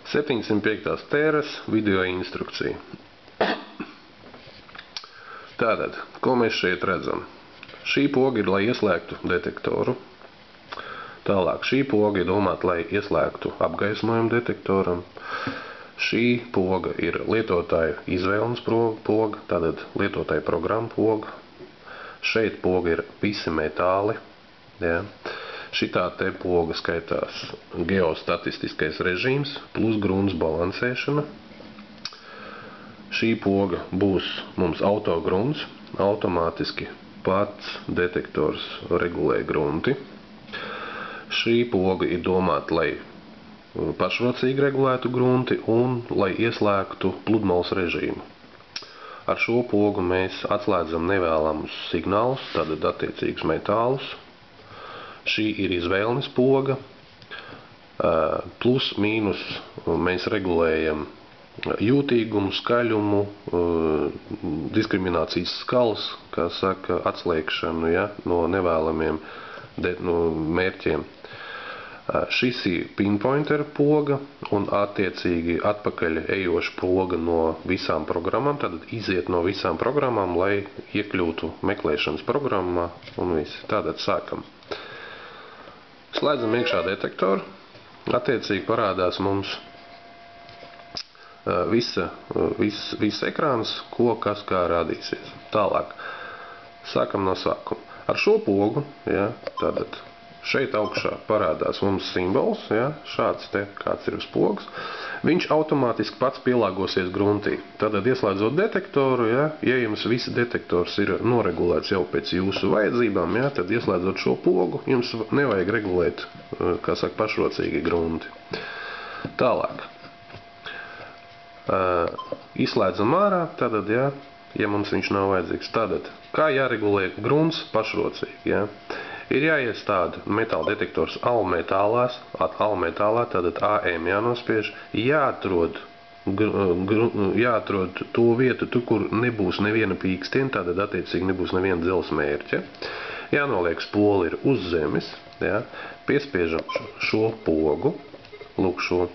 705. tēras video instrukcija. Tātad, ko mēs šeit redzam? Šī poga ir, lai ieslēgtu detektoru. Tālāk, šī poga ir domāta, lai ieslēgtu apgaismojumu detektoram. Šī poga ir lietotāja izvēles poga, tātad lietotāja programma poga. Šeit poga ir visi metāli. Ja. Šitā te poga skaitās geostatistiskais režīms plus grunts balansēšana. Šī poga būs mums autogrunts, automātiski pats detektors regulē grunti. Šī poga ir domāta, lai pašrocīgi regulētu grunti un lai ieslēgtu pludmales režīmu. Ar šo pogu mēs atslēdzam nevēlamus signālus, tātad attiecīgus metālus. Šī ir izvēles poga. Plus, mīnus mēs regulējam jūtīgumu, skaļumu, diskriminācijas skalas, kā saka, atslēgšanu, ja, no nevēlamiem mērķiem. Šis ir pinpointer poga un attiecīgi atpakaļ ejoša poga no visām programmām, tad iziet no visām programmām, lai iekļūtu meklēšanas programmā un viss. Tātad sākam. Slēdzam iekšā detektoru, attiecīgi parādās mums viss ekrāns, ko kas kā rādīsies. Tālāk, sākam no sākuma. Ar šo pogu, ja, tātad šeit augšā parādās mums simbols, ja, šāds te, kāds ir uz pogas. Viņš automātiski pats pielāgosies gruntī. Tātad ieslēdzot detektoru, ja jums visi detektors ir noregulēts jau pēc jūsu vajadzībām, ja, tad ieslēdzot šo pogu, jums nevajag regulēt, kā saka, pašrocīgi grunti. Tālāk. Izslēdzam ārā, tātad, ja mums viņš nav vajadzīgs. Tātad, kā jāregulē grunts pašrocīgi, ja? Ir jāiestāda metāla detektors almetālā, tātad AM jānospiež, jāatrod to vietu, tur, kur nebūs neviena pīkstiena, tātad attiecīgi nebūs neviena dzelzs mērķa. Jānoliek spoli ir uz zemes, ja, piespiežam šo pogu, lūk šo,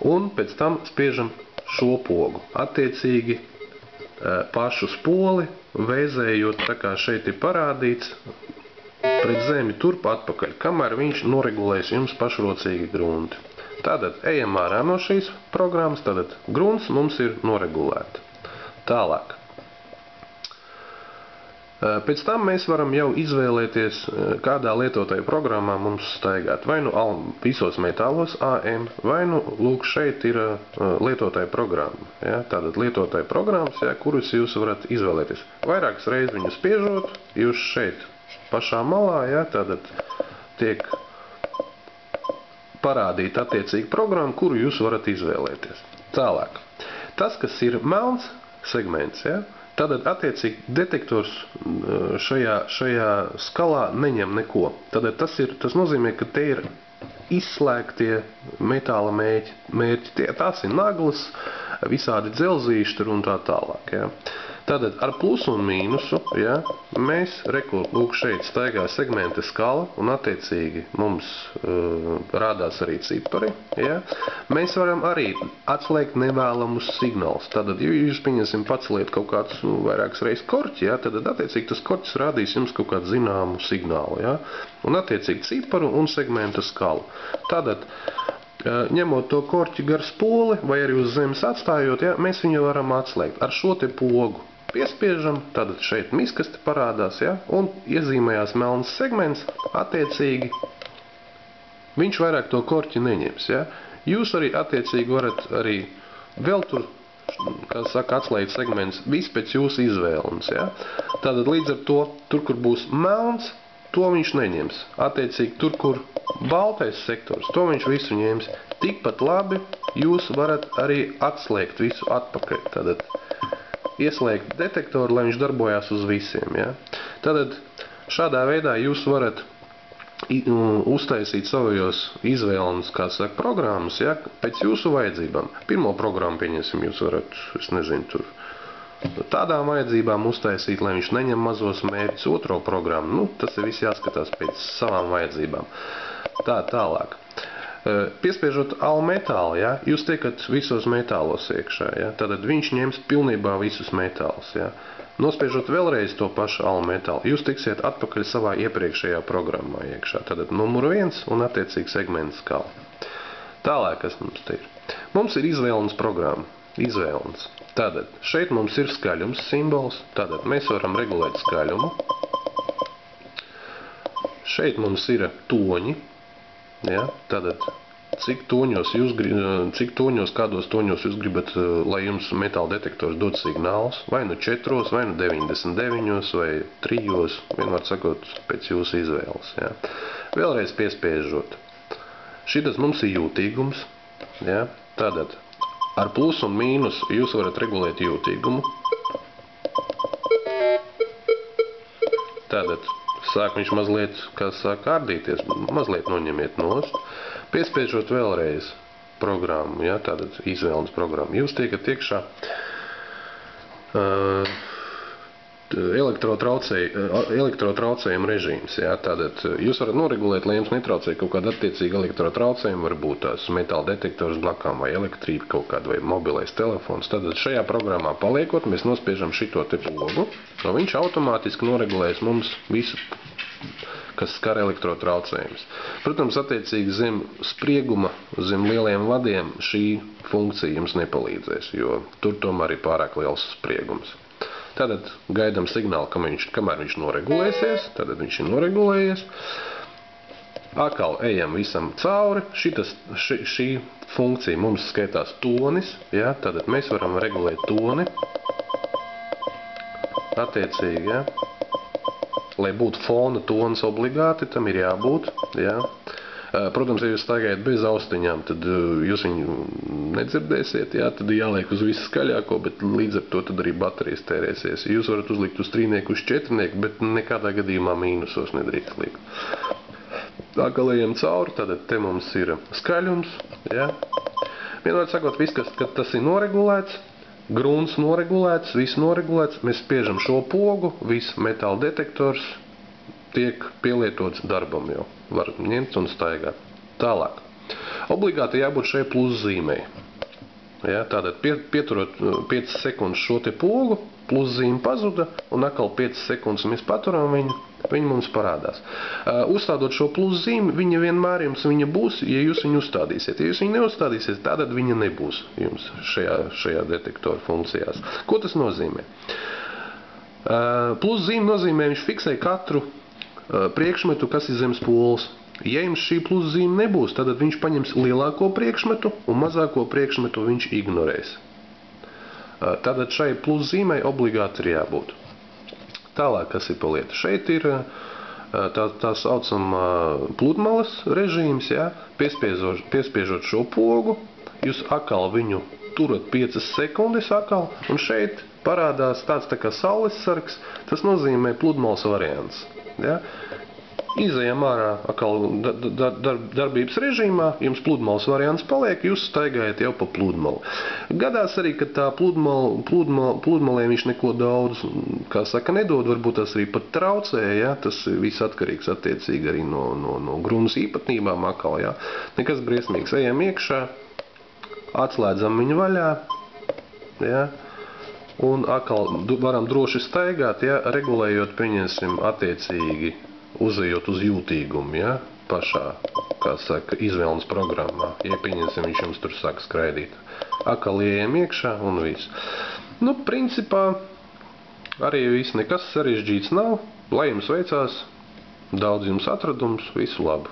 un pēc tam spiežam šo pogu. Attiecīgi pašu spoli, vēzējot, tā kā šeit ir parādīts, pret zemi turp atpakaļ, kamēr viņš noregulēs jums pašrocīgi grunti. Tātad ejam ārā no šīs programmas, tātad grunts mums ir noregulēta. Tālāk. Pēc tam mēs varam jau izvēlēties, kādā lietotāja programmā mums staigāt. Vai nu visos metālos AM, vai nu lūk šeit ir lietotāja programma. Ja? Tātad lietotāja programmas, ja, kurus jūs varat izvēlēties. Vairākas reizes viņu spiežot, jūs šeit pašā malā, ja, tātad tiek parādīta attiecīga programma, kuru jūs varat izvēlēties. Tālāk. Tas, kas ir melns segments, ja, tātad attiecīgi detektors šajā skalā neņem neko. Tātad tas nozīmē, ka te ir izslēgtie metāla mērķi. Tās ir naglas, visādi dzelzīši tur un tā tālāk. Ja. Tātad ar plusu un mīnusu, ja, mēs lūk šeit staigā segmenta skala un attiecīgi mums rādās arī cipari. Ja. Mēs varam arī atslēgt nevēlamus signālus. Tātad, ja jūs pieņemsim paceliet kaut kādus vairākas reizes korķi, ja, tad attiecīgi tas korķis rādīs jums kaut kādu zināmu signālu. Ja, un attiecīgi ciparu un segmenta skalu. Tātad, ņemot to korķi gar spoli vai arī uz zemes atstājot, ja, mēs viņu varam atslēgt ar šo te pogu. Piespiežam, tātad šeit miskaste parādās, ja, un iezīmējās melns segments, attiecīgi viņš vairāk to korķi neņems. Ja. Jūs arī attiecīgi varat arī vēl tur, kā saka, atslēgt segments viss pēc jūsu izvēles. Ja. Tātad līdz ar to, tur, kur būs melns, to viņš neņems. Attiecīgi tur, kur baltais sektors, to viņš visu ņems. Tikpat labi jūs varat arī atslēgt visu atpakaļ. Tātad ieslēgt detektoru, lai viņš darbojās uz visiem. Ja? Tātad šādā veidā jūs varat uztaisīt savajos izvēles, kā saka, programmas, ja? Pēc jūsu vajadzībām. Pirmo programmu pieņemsim, jūs varat, es nezinu, tur tādām vajadzībām uztaisīt, lai viņš neņem mazos mērķus. Otro programmu, tas ir viss jāskatās pēc savām vajadzībām. Tālāk. Piespiežot almetālu, ja, jūs tiekat visos metālos iekšā, ja, tad viņš ņems pilnībā visus metālus. Ja. Nospiežot vēlreiz to pašu almetālu, jūs tiksiet atpakaļ savā iepriekšējā programmā iekšā. Tad numur 1 un attiecīgi segmenta skala. Tālāk, kas mums te ir? Mums ir izvēlnes programma. Izvēlnes. Tātad šeit mums ir skaļums simbols. Tātad mēs varam regulēt skaļumu. Šeit mums ir toņi. Ja? Tātad cik toņos, kādos toņos jūs gribat, lai jums metāla detektors dod signālus. Vai nu 4, vai nu 99, vai 3, vienmēr sakot, pēc jūsu izvēles. Ja? Vēlreiz piespiežot. Šitas mums ir jūtīgums. Ja? Tātad ar plus un mīnus jūs varat regulēt jūtīgumu. Tātad sāk viņš mazliet, sāk kārdīties, mazliet noņemiet nost. Piespiežot vēlreiz programmu, ja, tātad izvēlnes programmu. Jūs tiekat iekšā elektrotraucējumu režīms. Ja, tātad jūs varat noregulēt, lai jums netraucē kaut kāda attiecīga elektrotraucējuma, varbūt tās metāla detektors blakām vai elektrība kaut kāda vai mobilais telefons. Tātad šajā programmā paliekot, mēs nospiežam šito te pogu, un viņš automātiski noregulēs mums visu, kas skar elektrotraucējumus. Protams, attiecīgi zem sprieguma, zem lieliem vadiem šī funkcija jums nepalīdzēs, jo tur tomēr ir pārāk liels spriegums. Tātad gaidām signālu, kamēr viņš noregulēsies, tātad viņš ir noregulējies. Atkal ejam visam cauri. Šī funkcija mums skaitās tonis, ja, tātad mēs varam regulēt toni. Attiecīgi, ja. Lai būtu fona tonis obligāti, tam ir jābūt, ja. Protams, ja jūs staigājat bez austiņām, tad jūs viņu nedzirdēsiet, jā, tad jāliek uz visu skaļāko, bet līdz ar to tad arī baterijas tērēsies. Jūs varat uzlikt uz 3, uz 4, bet nekādā gadījumā mīnusos nedrīkst likt. Atkal ejam cauri, tad te mums ir skaļums, jā. Vienmēr sakot, viss, kad tas ir noregulēts, grunts noregulēts, viss noregulēts, mēs spiežam šo pogu, viss metāla detektors tiek pielietots darbam jau. Var ņemt un staigāt. Tālāk. Obligāti jābūt šai plus zīmei. Ja, tātad pieturot 5 sekundes šo te pogu, plus zīme pazuda, un atkal 5 sekundes mēs paturam viņu, viņa mums parādās. Uzstādot šo plus zīmi, viņa vienmēr jums būs, ja jūs viņu uzstādīsiet. Ja jūs viņu neuzstādīsiet, tad viņa nebūs jums šajā detektora funkcijās. Ko tas nozīmē? Plus zīme nozīmē, viņš fiksē katru priekšmetu, kas ir zem spoles. Ja jums šī plus zīme nebūs, tad viņš paņems lielāko priekšmetu un mazāko priekšmetu viņš ignorēs. Tātad šai plus zīmei obligāti ir jābūt. Tālāk, kas ir pa lietu? Šeit ir tā saucamā pludmales režīms, ja? Piespiežot šo pogu, jūs atkal viņu turat 5 sekundes atkal, un šeit parādās tāds tā kā saules sargs, tas nozīmē pludmales variants. Ja? Izejam ārā atkal darbības režīmā, jums pludmales variants paliek, jūs staigājat jau pa pludmali. Gadās arī, ka tā pludmalē viņš neko daudz, kā saka, nedod, varbūt tas arī pat traucē, ja? Tas viss atkarīgs attiecīgi arī no grunts īpatnībām atkal. Ja? Nekas briesmīgs, ejam iekšā, atslēdzam viņu vaļā, ja? Un atkal varam droši staigāt, ja? Regulējot, pieņemsim, attiecīgi uzejot uz jūtīgumu, ja? Pašā, kā saka, izvēlnes programmā. Ja pieņemsim, viņš jums tur saka skraidīt. Atkal ejam iekšā un viss. Nu, principā, arī viss nekas sarežģīts nav. Lai jums veicās, daudz jums atradums, visu labu.